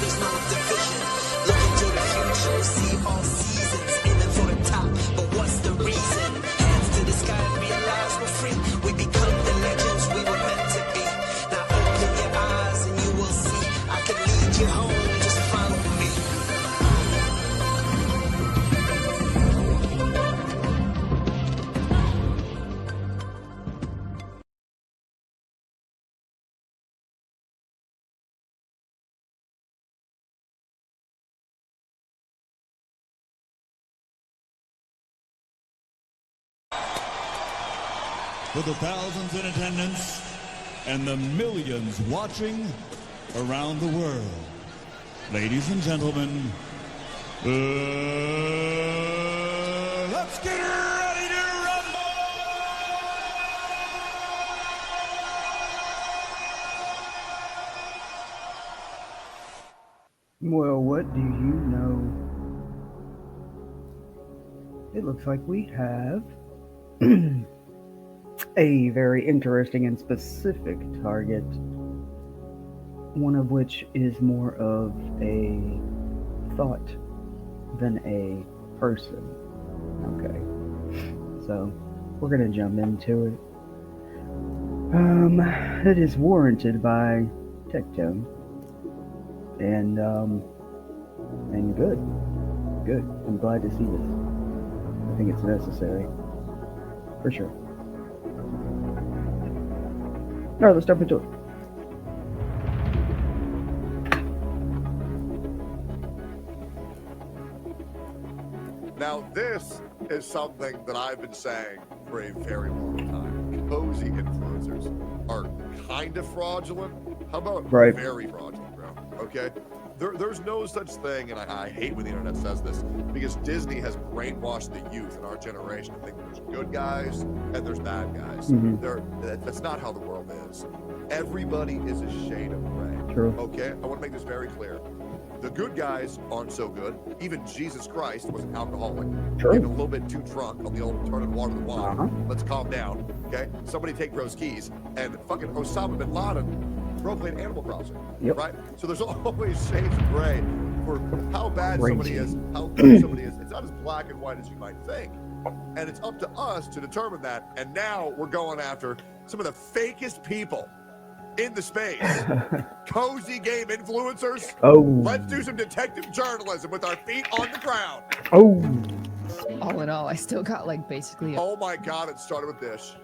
there's no division. Looking to the future, see all seasons, aiming for the top, but what's the reason? Hands to the sky and realize we're free. We become the legends we were meant to be. Now open your eyes and you will see. I can lead you home, just follow me. For the thousands in attendance and the millions watching around the world, ladies and gentlemen, let's get ready to rumble! Well, what do you know? It looks like we have a very interesting and specific target, one of which is more of a thought than a person. Okay, so we're gonna jump into it. It is Warranted by Tectone, and good. I'm glad to see this. I think it's necessary, for sure. All right, let's jump into it. Now, this is something that I've been saying for a very long time. Cozy influencers are kind of fraudulent. How about very fraudulent, bro? Okay? There's no such thing, and I hate when the internet says this, because Disney has brainwashed the youth in our generation to think there's good guys and there's bad guys. That's not how the world is. Everybody is a shade of gray. True. Okay? I want to make this very clear. The good guys aren't so good. Even Jesus Christ was an alcoholic. True. Getting a little bit too drunk on the old turning water to wine. Let's calm down, okay? Somebody take Bro's keys, and fucking Osama bin Laden played Animal Crossing, right? So there's always shades of gray for how bad somebody is, how good somebody is. It's not as black and white as you might think. And it's up to us to determine that. And now we're going after some of the fakest people in the space. Cozy game influencers. Let's do some detective journalism with our feet on the ground. All in all, I still got like basically. Oh my God, it started with Dish.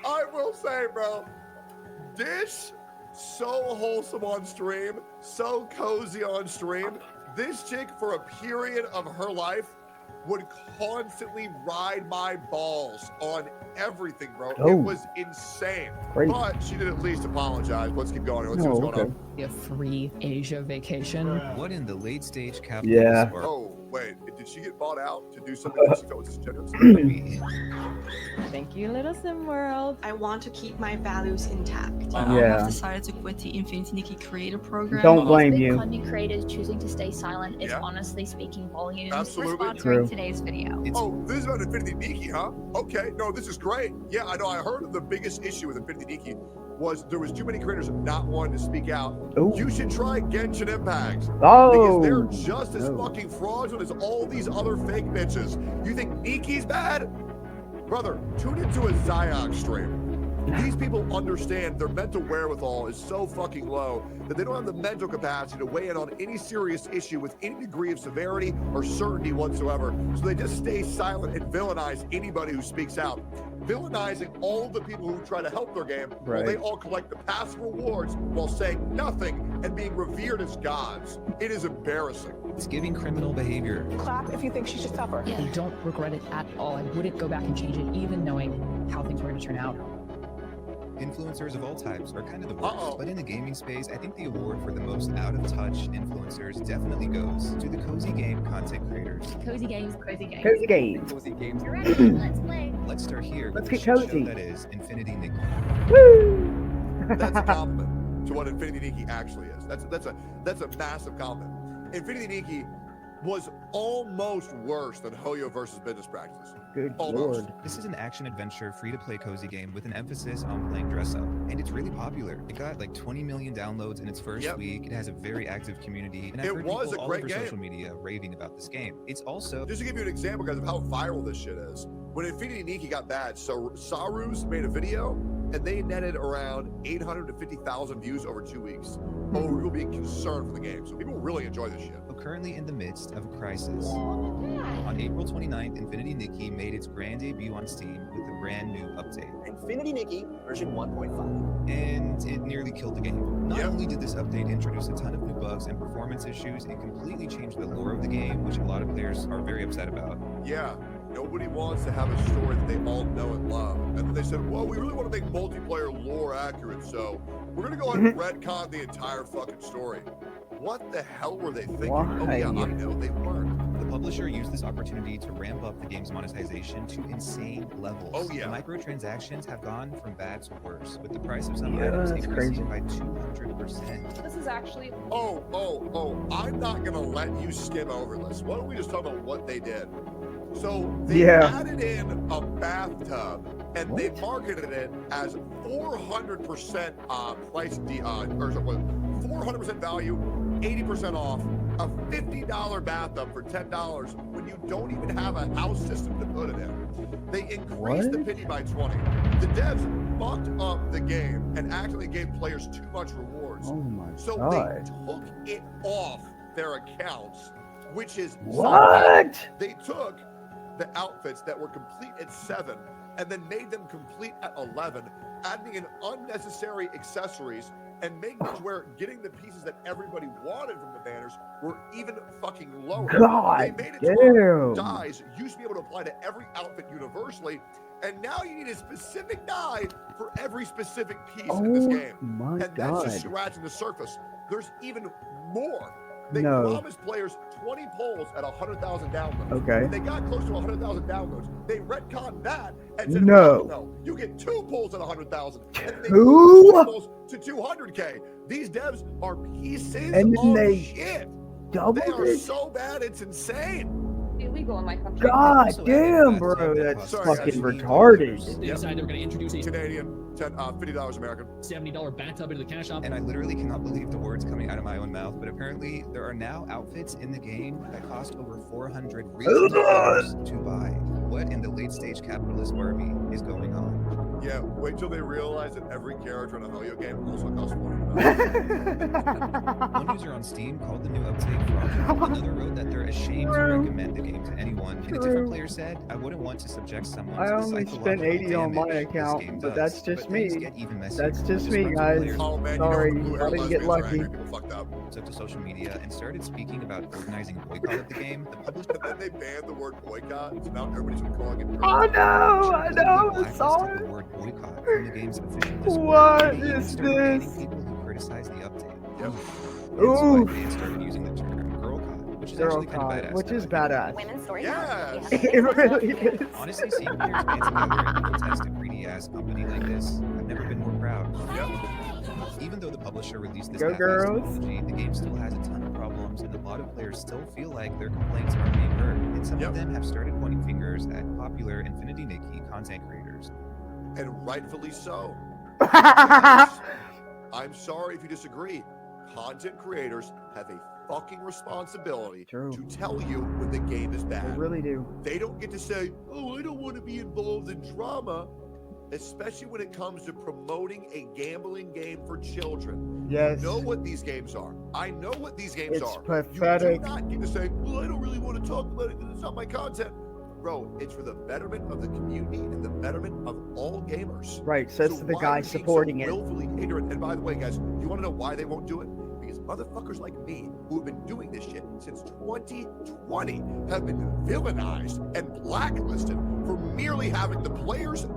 I will say, bro, Dish, so wholesome on stream, so cozy on stream. This chick, for a period of her life, would constantly ride my balls on everything, bro. It was insane. But she did at least apologize. Let's keep going. Let's see what's going on. A free Asia vacation. What in the late stage capitalism? Oh, wait. Did she get bought out to do something that she felt was disingenuous? Thank you, Little Sim World. I want to keep my values intact. Yeah. I've decided to quit the Infinity-Nikki creator program. Don't blame you. Content creators choosing to stay silent is honestly speaking volumes. Absolutely. We're sponsoring today's video. Oh, this is about Infinity-Nikki, huh? Okay, no, this is great. Yeah, I know. I heard the biggest issue with Infinity-Nikki was there was too many creators not wanting to speak out. You should try Genshin Impact. Because they're just as fucking fraudulent as all these other fake bitches. You think Nikki's bad? Brother, tune into a Zyok stream. These people understand their mental wherewithal is so fucking low that they don't have the mental capacity to weigh in on any serious issue with any degree of severity or certainty whatsoever. So they just stay silent and villainize anybody who speaks out. Villainizing all the people who try to help their game while they all collect the passive rewards while saying nothing and being revered as gods. It is embarrassing. It's giving criminal behavior. Clap if you think she should suffer. I don't regret it at all. I wouldn't go back and change it, even knowing how things were going to turn out. Influencers of all types are kind of the worst, but in the gaming space, I think the award for the most out-of-touch influencers definitely goes to the cozy game content creators. Cozy games, cozy games. Cozy games. Cozy games. You're ready, let's play. Let's start here. Let's with get the cozy. show that is Infinity-Nikki. Woo! That's a compliment to what Infinity-Nikki actually is. That's a massive compliment. Infinity-Nikki was almost worse than Hoyo versus business practices. Good Almost. lord. This is an action-adventure, free-to-play cozy game with an emphasis on playing dress-up, and it's really popular. It got like 20 million downloads in its first week. It has a very active community, and I've heard was people a all great over game. social media raving about this game. It's also... Just to give you an example, guys, of how viral this shit is. When Infinity-Nikki got bad, so Sarus made a video, and they netted around 850,000 views over 2 weeks. Over people being concerned for the game. So people really enjoy this shit. currently in the midst of a crisis. On April 29th, Infinity-Nikki made its grand debut on Steam with a brand new update. Infinity-Nikki version 1.5. And it nearly killed the game. Not only did this update introduce a ton of new bugs and performance issues, it completely changed the lore of the game, which a lot of players are very upset about. Yeah, nobody wants to have a story that they all know and love. And then they said, well, we really want to make multiplayer lore accurate, so we're going to go ahead and retcon the entire fucking story. What the hell were they thinking? Why? Oh yeah, I know, they weren't. The publisher used this opportunity to ramp up the game's monetization to insane levels. Oh yeah. The microtransactions have gone from bad to worse, with the price of some items increasing by 200%. This is actually... Oh, I'm not gonna let you skim over this. Why don't we just talk about what they did? So they added in a bathtub and they marketed it as 400% price, or 400% value, 80% off, a $50 bathtub for $10 when you don't even have a house system to put it in. They increased the pity by 20. The devs fucked up the game and actually gave players too much rewards. Oh my so God. they took it off their accounts, which is what? They took the outfits that were complete at 7 and then made them complete at 11, adding in unnecessary accessories and making it to where getting the pieces that everybody wanted from the banners were even fucking lower. God they made it damn. to where dyes used to be able to apply to every outfit universally, and now you need a specific dye for every specific piece in this game. My and God. that's just scratching the surface. There's even more. They promised players 20 polls at 100,000 downloads. Okay. When they got close to 100,000 downloads, they retconned that and said, no, you get 2 polls at 100,000. And they polls to 200K. These devs are pieces of shit. They are so bad, it's insane. Illegal in my country. God damn, bro, that's fucking retarded. They decided they were going to introduce a Canadian, $50 American, $70 bathtub into the cash shop. And I literally cannot believe the words coming out of my own mouth, but apparently there are now outfits in the game that cost over $400 to buy. What in the late stage capitalist Barbie is going on? Yeah, wait till they realize that every character in a Hoyo game also costs $400. One user on Steam called the new update fraudulent. Another wrote that they're ashamed to recommend the game to anyone. And a different player said, I wouldn't want to subject someone to I only spent 80 on my account, but that's just me. That's just me, guys. Oh, man, sorry, you know, I didn't get lucky. Took to social media and started speaking about organizing a boycott of the game. The publisher and then they banned the word boycott, so now everybody's calling it. Oh no! I know! I saw it. The word boycott from the game's official Discord. What is this? People who criticize the update. Yep. Ooh. They started using the term girl-cott, which is actually kind of badass. Which is badass. Women's story. Yes. It really is. Honestly, seeing players band together and protest a greedy-ass company like this, I've never been more proud. Yep. Even though the publisher released this girls. the game still has a ton of problems, and a lot of players still feel like their complaints aren't being heard. And some of them have started pointing fingers at popular Infinity-Nikki content creators. And rightfully so. I'm sorry if you disagree. Content creators have a fucking responsibility to tell you when the game is bad. They really do. They don't get to say, oh, I don't want to be involved in drama, especially when it comes to promoting a gambling game for children. Yes. You know what these games are. I know what these games It's are. pathetic. You do not get to say, well, I don't really want to talk about it because it's not my content. Bro, it's for the betterment of the community and the betterment of all gamers. Right, says the guy supporting it. Willfully ignorant. And by the way, guys, you want to know why they won't do it? Because motherfuckers like me, who have been doing this shit since 2020, have been villainized and blacklisted for merely having the players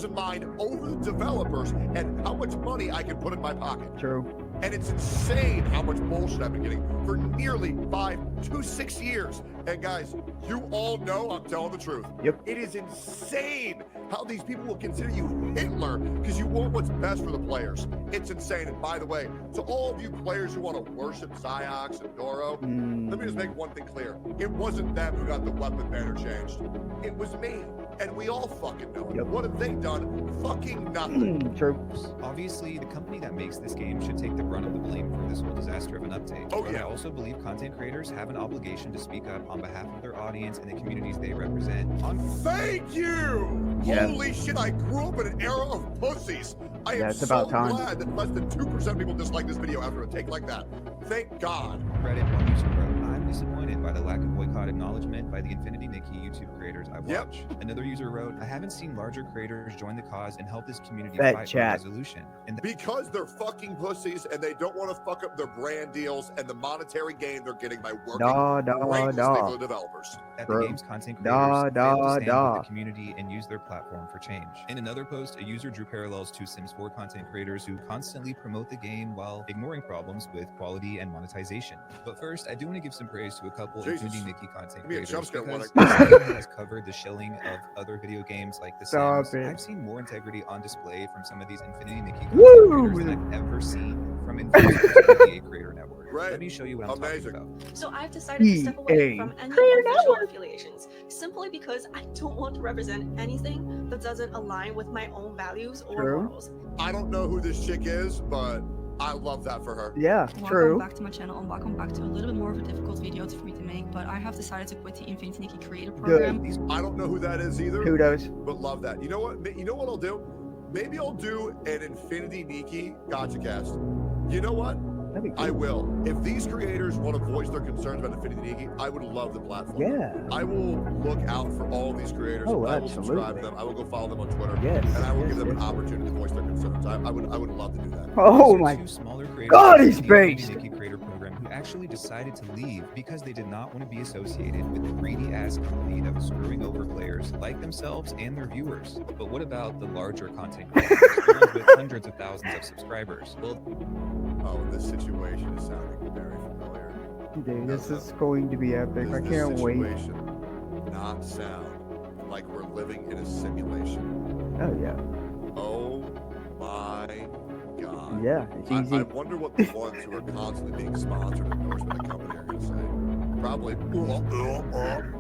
in mind over the developers and how much money I can put in my pocket. True. And it's insane how much bullshit I've been getting for nearly 5 to 6 years. And guys, you all know I'm telling the truth. Yep. It is insane how these people will consider you Hitler because you want what's best for the players. It's insane. And by the way, to all of you players who want to worship Ziox and Doro, let me just make one thing clear. It wasn't them who got the weapon banner changed. It was me. And we all fucking know it. Yep. What have they done? Fucking nothing. True. Obviously, the company that makes this game should take the brunt of the blame for this whole disaster of an update. Oh, But yeah. I also believe content creators have an obligation to speak up on behalf of their audience and the communities they represent. Thank you! Yeah. Holy shit, I grew up in an era of pussies. I am it's so about time. glad that less than 2% of people dislike this video after a take like that. Thank God. Reddit one user wrote, I'm disappointed by the lack of boycott acknowledgement by the Infinity-Nikki YouTube creators I watch. Another user wrote, I haven't seen larger creators join the cause and help this community Fat fight chat. for resolution. And Because they're fucking pussies and they don't want to fuck up their brand deals and the monetary gain they're getting by working brainlessly for the developers. that the game's content creators fail to stand with da. the community and use their platform for change. In another post, a user drew parallels to Sims 4 content creators who constantly promote the game while ignoring problems with quality and monetization. But first, I do want to give some praise to a couple Infinity-Nikki content Give me a creators jump scare because warning. this game has covered the shilling of other video games like The Stop Sims. it. I've seen more integrity on display from some of these Infinity-Nikki content Woo! creators than I've ever seen from Infinity Creator Network. Right. Let me show you what I'm talking about. So I've decided to step away from any official affiliations simply because I don't want to represent anything that doesn't align with my own values or morals. I don't know who this chick is, but I love that for her. Yeah, Welcome back to my channel and welcome back to a little bit more of a difficult video for me to make, but I have decided to quit the Infinity-Nikki creator program. I don't know who that is either. Who does? But love that. You know what? You know what I'll do? Maybe I'll do an Infinity-Nikki gotcha cast. You know what? I will. If these creators want to voice their concerns about Infinity-Nikki, I would love the platform. Yeah. I will look out for all of these creators. Oh, I will subscribe to absolutely. them. I will go follow them on Twitter. Yes, And I will yes, give them an yes. opportunity to voice their concerns. I would love to do that. Oh These are my two smaller creators God, in he's the based. Infinity-Nikki creator program who actually decided to leave because they did not want to be associated with the greedy ass company that was screwing over players like themselves and their viewers. But what about the larger content creators, the ones with hundreds of thousands of subscribers? Well, oh, this situation is sounding very familiar. Dude, this is going to be epic. I Does can't this wait. situation not sound like we're living in a simulation? Oh yeah. Oh my God. Yeah, it's easy. I wonder what the ones who are constantly being sponsored and endorsed by the company are going to say. Probably. and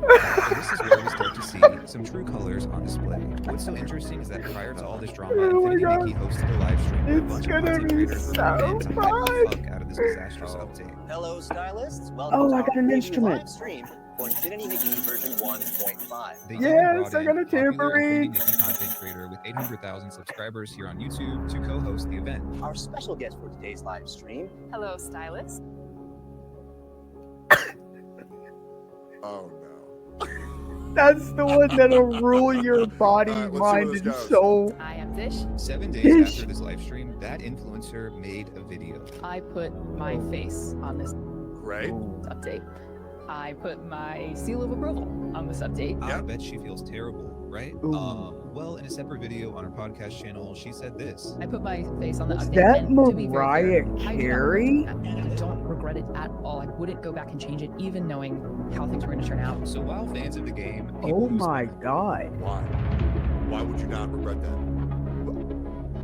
this is where we start to see some true colors on display. What's so interesting is that prior to all this drama, Oh my Infinity-Nikki hosted a live stream where a bunch of gonna content be creators were so coming in to hype the fun. fuck out of this disastrous update. Hello, stylists. Welcome Oh, to I our got an preview instrument. live stream for Infinity-Nikki version 1.5. They Yes, even brought I in got a popular tambourine. Infinity-Nikki content creator with 800,000 subscribers here on YouTube to co-host the event. Our special guest for today's live stream. Hello, stylist. Oh no. That's the one that'll rule your body, All right, let's see mind, where and this goes. soul. I am Dish. 7 days Dish. after this live stream, that influencer made a video. I put my face on this Great. update. I put my seal of approval on this update. I bet she feels terrible, right? Ooh. Well, in a separate video on her podcast channel, she said this. I put my face on the Was update. that and to be very Mariah fair, Carey? I don't regret it at all. I wouldn't go back and change it, even knowing how things were going to turn out. So while fans of the game, people Oh who my spend- God. Why? Why would you not regret that?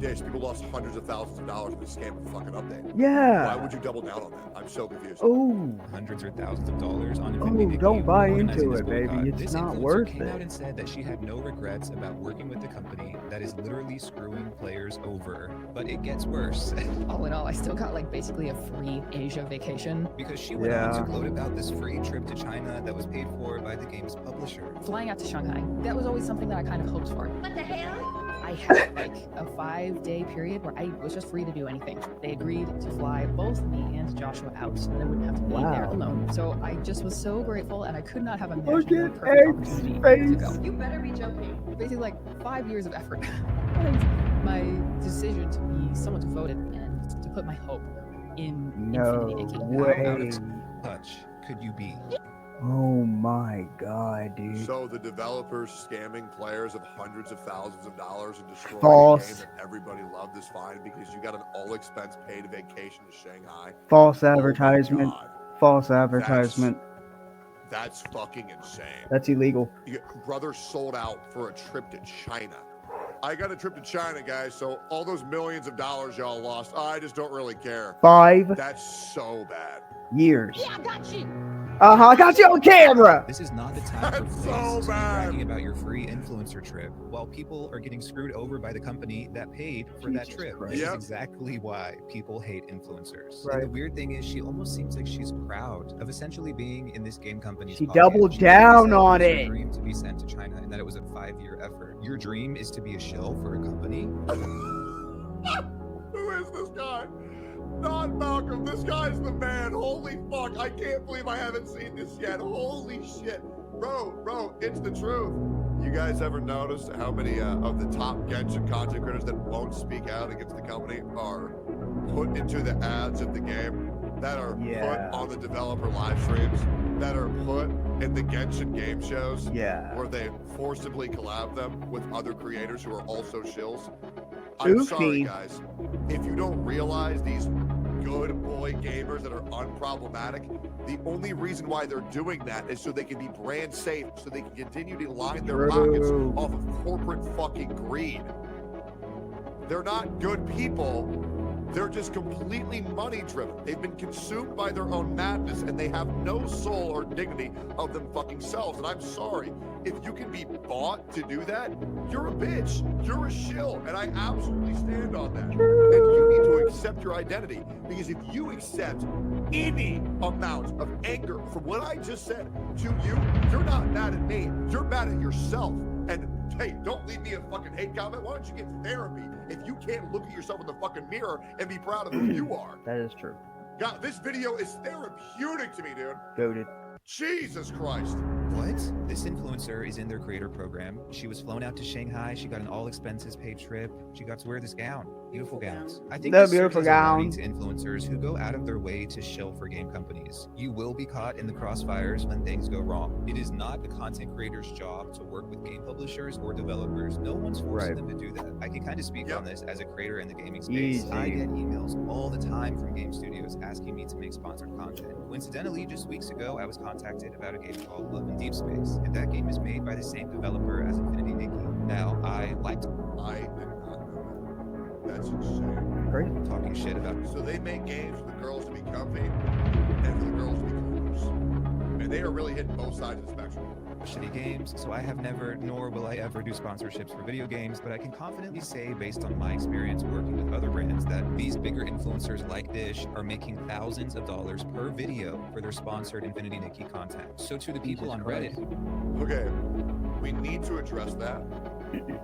Dish, people lost hundreds of thousands of dollars with a scam of a fucking update. Yeah. Why would you double down on that? I'm so confused. Oh. hundreds or thousands of dollars on Oh, Infinity-Nikki don't buy organizing into this it, baby. boycott. It's This not influencer worth came out it. and said that she had no regrets about working with the company that is literally screwing players over. But it gets worse. All in all, I still got like basically a free Asia vacation. Because she went on to gloat about this free trip to China that was paid for by the game's publisher. Flying out to Shanghai, that was always something that I kind of hoped for. What the hell? I had like a 5-day period where I was just free to do anything. They agreed to fly both me and Joshua out, and I wouldn't have to be there alone. So I just was so grateful, and I could not have imagined a more perfect opportunity to go. You better be joking. Basically, like 5 years of effort. And my decision to be somewhat devoted and to put my hope in No Infinity-Nikki. How out way. of touch could you be? Oh my God, dude. So the developers scamming players of hundreds of thousands of dollars and destroying False. a game that everybody loved is fine because you got an all-expense paid vacation to Shanghai. False Oh my advertisement. God. False advertisement. That's fucking insane. That's illegal. Brother sold out for a trip to China. I got a trip to China, guys, so all those millions of dollars y'all lost, I just don't really care. 5 That's so bad. years. Yeah, I got you. I got you on camera. This is not the time for That's places so to be bad. bragging about your free influencer trip while people are getting screwed over by the company that paid for that Jesus trip. Christ. This is Yep. exactly why people hate influencers. Right. And the weird thing is she almost seems like she's proud of essentially being in this game company's She pocket. doubled She down said on was her it. dream to be sent to China and that it was a 5-year effort. Your dream is to be a shill for a company? Who is this guy? Not Malcolm. This guy's the man. Holy fuck. I can't believe I haven't seen this yet. Holy shit. Bro, it's the truth. You guys ever noticed how many of the top Genshin content creators that won't speak out against the company are put into the ads of the game, that are Yeah. put on the developer live streams, that are put in the Genshin game shows, Yeah. where they forcibly collab them with other creators who are also shills? I'm sorry, Oofy. guys. If you don't realize these good boy gamers that are unproblematic, the only reason why they're doing that is so they can be brand safe, so they can continue to line their pockets True. off of corporate fucking greed. They're not good people. They're just completely money driven. They've been consumed by their own madness and they have no soul or dignity of them fucking selves. And I'm sorry, if you can be bought to do that, you're a bitch. You're a shill. And I absolutely stand on that. And you need to accept your identity, because if you accept any amount of anger from what I just said to you, you're not mad at me. You're mad at yourself. And hey, don't leave me a fucking hate comment. Why don't you get therapy if you can't look at yourself in the fucking mirror and be proud of who you are? That is true. God, this video is therapeutic to me, dude. Goated. Jesus Christ. What? This influencer is in their creator program. She was flown out to Shanghai. She got an all expenses paid trip. She got to wear this gown. Beautiful gowns. I think The this serves beautiful as a warning gown. to influencers who go out of their way to shill for game companies. You will be caught in the crossfires when things go wrong. It is not the content creator's job to work with game publishers or developers. No one's forcing them to do that. I can kind of speak on this as a creator in the gaming space. Easy. I get emails all the time from game studios asking me to make sponsored content. Coincidentally, just weeks ago, I was contacted about a game called Love in Deep Space, and that game is made by the same developer as Infinity-Nikki. Now, I liked I did not know that. That's insane. Great. talking shit about So they make games for the girls to be comfy and for the girls to be coolers. And they are really hitting both sides of the spectrum. shitty games, so I have never, nor will I ever do sponsorships for video games, but I can confidently say, based on my experience working with other brands, that these bigger influencers like Dish are making thousands of dollars per video for their sponsored Infinity-Nikki content. So to the people on Reddit, Okay, we need to address that.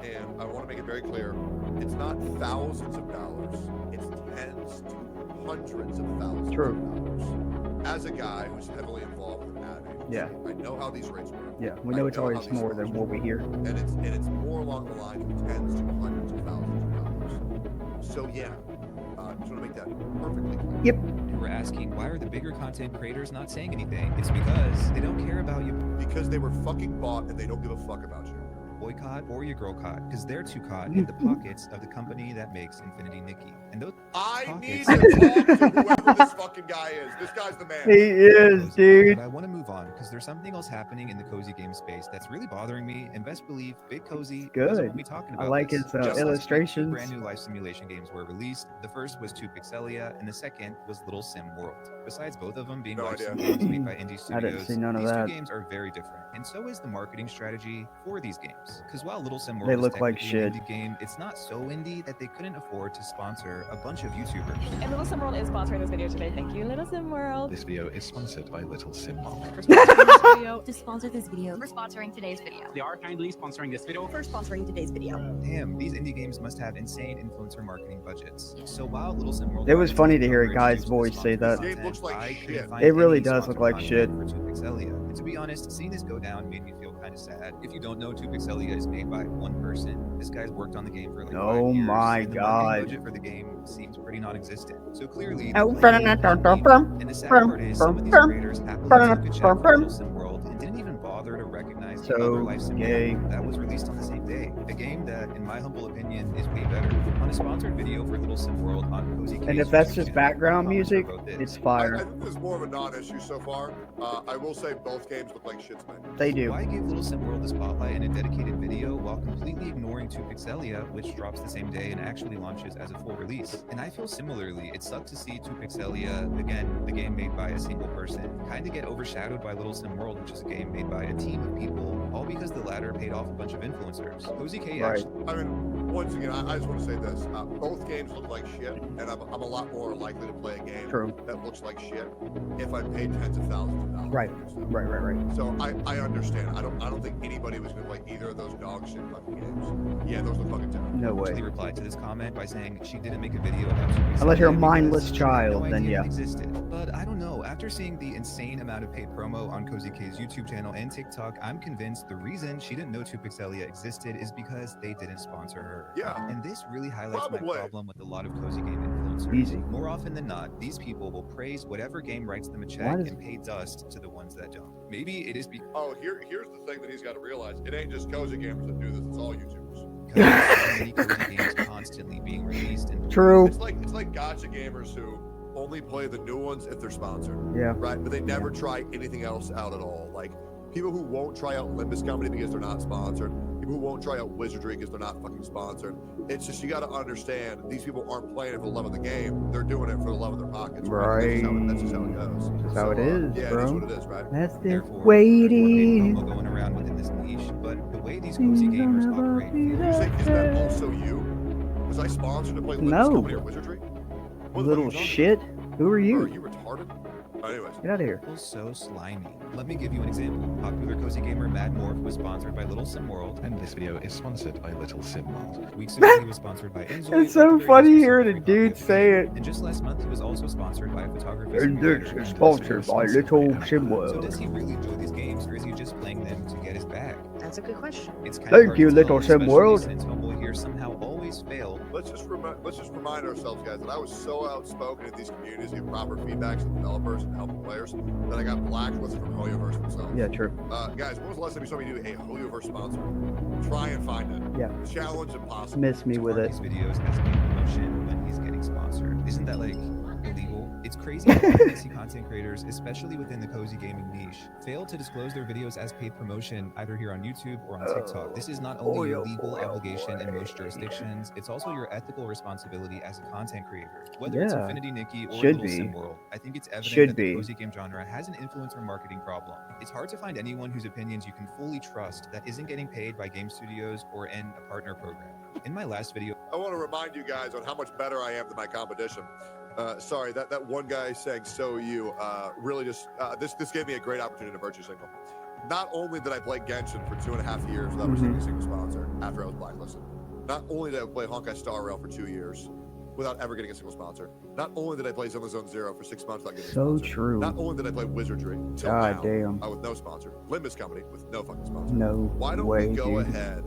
And I want to make it very clear, it's not thousands of dollars, it's tens to hundreds of thousands True. of dollars. As a guy who's heavily involved with ad agency, Yeah. I know how these rates work. Yeah, we know I it's how always these more rates than what we hear. And it's more along the lines of tens to hundreds of thousands of dollars. So yeah, just want to make that perfectly clear. Yep. who were asking, why are the bigger content creators not saying anything? It's because they don't care about you. Because they were fucking bought and they don't give a fuck about you. Boycott or your girl caught, because they're too caught in the pockets of the company that makes Infinity-Nikki. And those I need pockets- to talk to whoever this fucking guy is. This guy's the man. He is, dude. But I want to move on because there's something else happening in the cozy game space that's really bothering me. And best believe, Big Cozy Good. doesn't want me talking about I like this. his Just last week, two illustrations. brand new life simulation games were released. The first was 2 Pixelia, and the second was Little Sim World. Besides both of them being No life idea. sim games made by indie studios, I didn't see none of these that. two games are very different, and so is the marketing strategy for these games. Because while Little Sim World They is look like technically an shit. indie game, it's not so indie that they couldn't afford to sponsor a bunch of YouTubers. And Little Sim World is sponsoring this video today. Thank you, Little Sim World. This video is sponsored by Little Sim World. To sponsor this video. For sponsoring today's video. They are kindly sponsoring this video. For sponsoring today's video. Damn, these indie games must have insane influencer marketing budgets. So while Little Sim World It was provides funny to hear a coverage guy's due to voice say that. This game looks like I shit. couldn't find It really any does look sponsored like content shit. for 2 Pixelia. And to be honest, seeing this go down made me feel kind of sad. If you don't know, 2 Pixelia is made by one person. This guy's worked on the game for like 5 Oh years, my and the marketing God. budget for the game seems pretty non-existent. So clearly, Oh, the plan is working. And the sad part is some of these creators happily took a check from Little Sim World and didn't even bother to recommend recognize So the other life sim gay. game that was released on the same day. A game that, in my humble opinion, is way better. On a sponsored video for Little Sim World on Cozy K's And if that's YouTube just channel, background commenter music, wrote this. it's I fire. think there's more of a non-issue so far. I will say both games look like shit to me. They do. Why give Little Sim World the spotlight in a dedicated video while completely ignoring 2 Pixelia, which drops the same day and actually launches as a full release? And I feel similarly. It sucked to see 2 Pixelia, again, the game made by a single person, kind of get overshadowed by Little Sim World, which is a game made by a team of people, all because the latter paid off a bunch of influencers. Cozy K Right. actually... I mean, once again, I just want to say this. Both games look like shit, and I'm a lot more likely to play a game True. that looks like shit if I paid tens of thousands of dollars. Right. Right. So I understand. I don't think anybody was going to play either of those dog shit fucking games. Yeah, those look fucking terrible. No way. She replied to this comment by saying she didn't make a video about 2 Pixelia Unless you're a because mindless she had child, no then idea yeah. it existed. But I don't know. After seeing the insane amount of paid promo on Cozy K's YouTube channel and TikTok, I'm convinced the reason she didn't know 2 Pixelia existed is because they didn't sponsor her. Yeah. And this really highlights Probably. my problem with a lot of Cozy Game influencers. Easy. More often than not, these people will praise whatever game writes them a check Why does- and pay dust to the ones that don't. Maybe it is because Oh, here's the thing that he's got to realize. It ain't just cozy gamers that do this. It's all YouTubers. there's so many Cozy games constantly being released and True. It's like gotcha gamers who only play the new ones if they're sponsored. Yeah. Right, but they never try anything else out at all. Like people who won't try out Limbus Company because they're not sponsored. People who won't try out Wizardry because they're not fucking sponsored. It's just you got to understand these people aren't playing it for the love of the game. They're doing it for the love of their pockets. Right. That's just how it goes. That's how it is, yeah, bro. it is what it is, right? That's the Therefore, weighty. there's more paid promo going around within this niche, but the way these Cozy gamers operate, You say, is that also you? Was I sponsored to play Limbus No. Company or Wizardry? What the Little fuck are you shit. Who are talking about? Are you? you retarded? Anyways. Get out of here. was so slimy. Let me give you an example. Popular Cozy gamer Mad Morph was sponsored by Little Sim World, And this video is sponsored by Little Sim World. weeks ago he was sponsored by Enzo. It's so funny hearing a dude say it. And just last month he was also sponsored by a photography. And simulator. this is sponsored by Little Sim So World. does he really enjoy these games, or is he just playing them to get his bag? That's a good question. It's kind Thank of hard you, to Little tell, Sim especially World. since Homeboy here somehow always failed. Let's just remind ourselves, guys, that I was so outspoken in these communities, give proper feedback to developers and helping players, that I got blacklisted from Hoyoverse themselves. Yeah, true. Guys, when was the last time you saw me do a Hoyoverse sponsor? Try and find it. Yeah. Challenge impossible. Miss me with it. His videos as paid promotion when he's getting sponsored. Isn't that like illegal? It's crazy how fancy content creators, especially within the cozy gaming niche, fail to disclose their videos as paid promotion either here on YouTube or on TikTok. This is not only a legal obligation in most jurisdictions, it's also your ethical responsibility as a content creator. Whether it's Yeah. Infinity-Nikki or Should Little be. Sim World, I think it's evident Should that be. the cozy game genre has an influencer marketing problem. It's hard to find anyone whose opinions you can fully trust that isn't getting paid by game studios or in a partner program. In my last video, I want to remind you guys on how much better I am than my competition. Sorry, that one guy saying "so you" really just this gave me a great opportunity to virtue signal. Not only did I play Genshin for 2.5 years without receiving a single sponsor after I was blacklisted. Not only did I play Honkai Star Rail for 2 years without ever getting a single sponsor. Not only did I play Zone Zone Zero for 6 months without getting a So sponsor. true. Not only did I play Wizardry till God now, damn. with no sponsor. Limbus Company with no fucking sponsor. No Why don't way, we go dude. ahead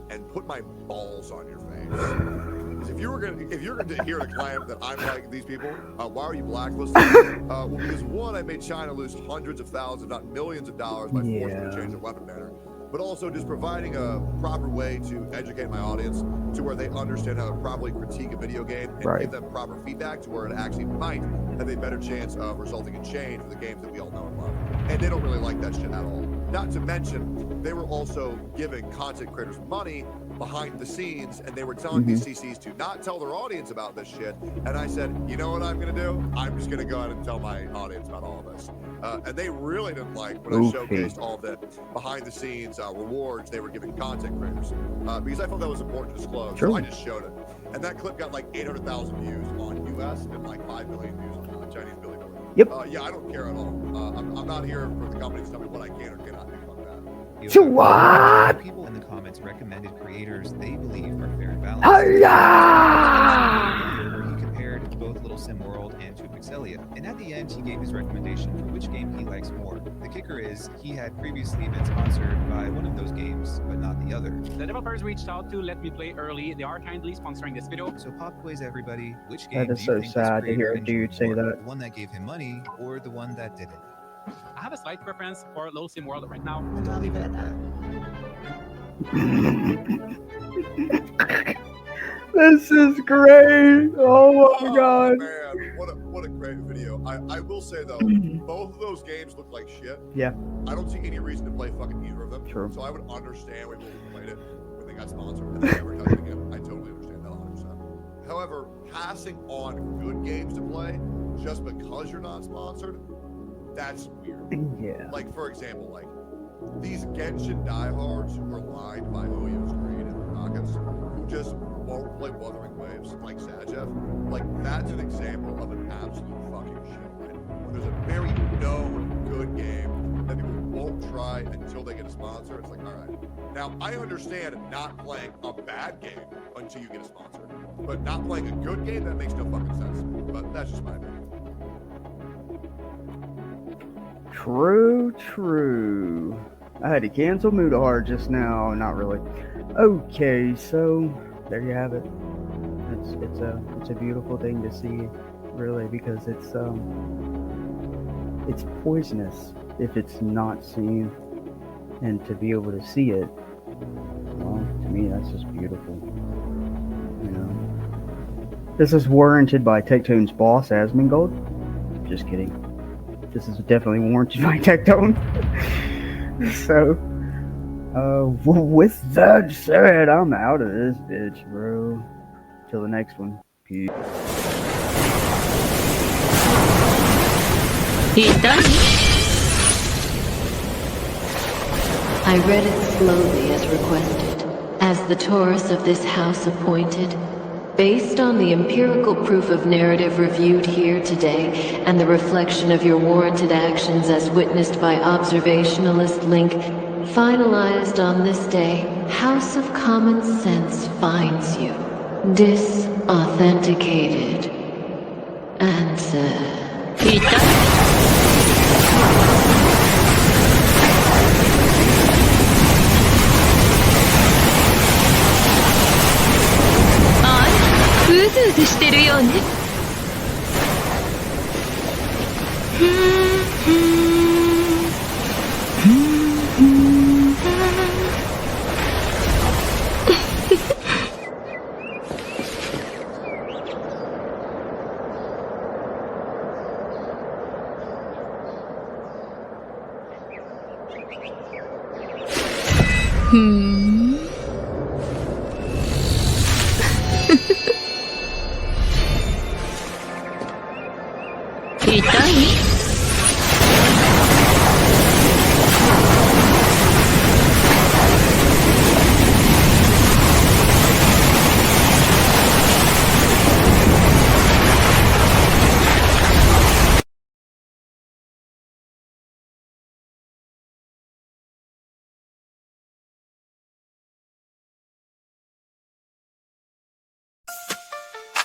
and put my balls on your face? Because if you're gonna hear a claim that I'm like these people, why are you blacklisted? Well, because one, I made China lose hundreds of thousands, if not millions of dollars by forcing me to change the weapon banner. But also just providing a proper way to educate my audience to where they understand how to properly critique a video game and give them proper feedback to where it actually might have a better chance of resulting in change for the games that we all know and love. And they don't really like that shit at all. Not to mention, they were also giving content creators money behind the scenes, and they were telling these CCs to not tell their audience about this shit. And I said, you know what I'm gonna do? I'm just gonna go ahead and tell my audience about all of this. And they really didn't like when I showcased all of the behind the scenes rewards they were giving content creators, because I felt that was important to disclose. So I just showed it. And that clip got like 800,000 views on US and like 5 million views on Chinese Billy Billy. Yep. Yeah, I don't care at all. I'm not here for the company to tell me what I can or cannot do. Fuck that. To what? People in the comments recommended creators they believe are fair and balanced. Where he compared both Little Sim World and 2 Pixelia. And at the end, he gave his recommendation for which game he likes more. The kicker is, he had previously been sponsored by one of those games, but not the other. The developers reached out to let me play early. They are kindly sponsoring this video. So pop quiz everybody, which game That is do you so think this sad to hear a creator dude say enjoyed more? that. The one that gave him money, or the one that didn't? I have a slight preference for Little Sim World right now. And I'll leave it at that. This is great. Oh my god. Man, what a great video. I will say though, both of those games look like shit. Yeah. I don't see any reason to play fucking either of them. True. So I would understand when people played it when they got sponsored and they never touched it again. I totally understand that 100%. However, passing on good games to play just because you're not sponsored, that's weird. Yeah. Like for example, like these Genshin diehards who are lined by Oyo's Green and the Rockets, who just won't play Wuthering Waves like Sajev, like that's an example of an absolute fucking shit, right? When there's a very known good game that people won't try until they get a sponsor, it's like, all right. Now, I understand not playing a bad game until you get a sponsor, but not playing a good game, that makes no fucking sense. But that's just my opinion. True. I had to cancel Mudahar just now. Not really. Okay, so there you have it. It's a beautiful thing to see, really, because it's poisonous if it's not seen, and to be able to see it, well, to me that's just beautiful. You know. This is warranted by Tectone's boss, Asmongold. Just kidding. This is definitely warranted by Tectone. So, with that said, I'm out of this bitch, bro. Till the next one. Peace. I read it slowly as requested, as the Taurus of this house appointed. Based on the empirical proof of narrative reviewed here today, and the reflection of your warranted actions as witnessed by observationalist Link, finalized on this day, House of Common Sense finds you disauthenticated. Answer.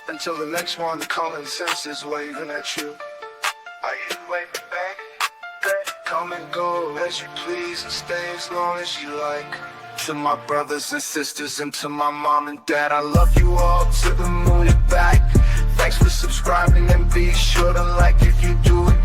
Until the next one, the common sense is waving at you. Are you waving back? Come and go as you please and stay as long as you like. To my brothers and sisters and to my mom and dad, I love you all to the moon and back. Thanks for subscribing and be sure to like if you do it.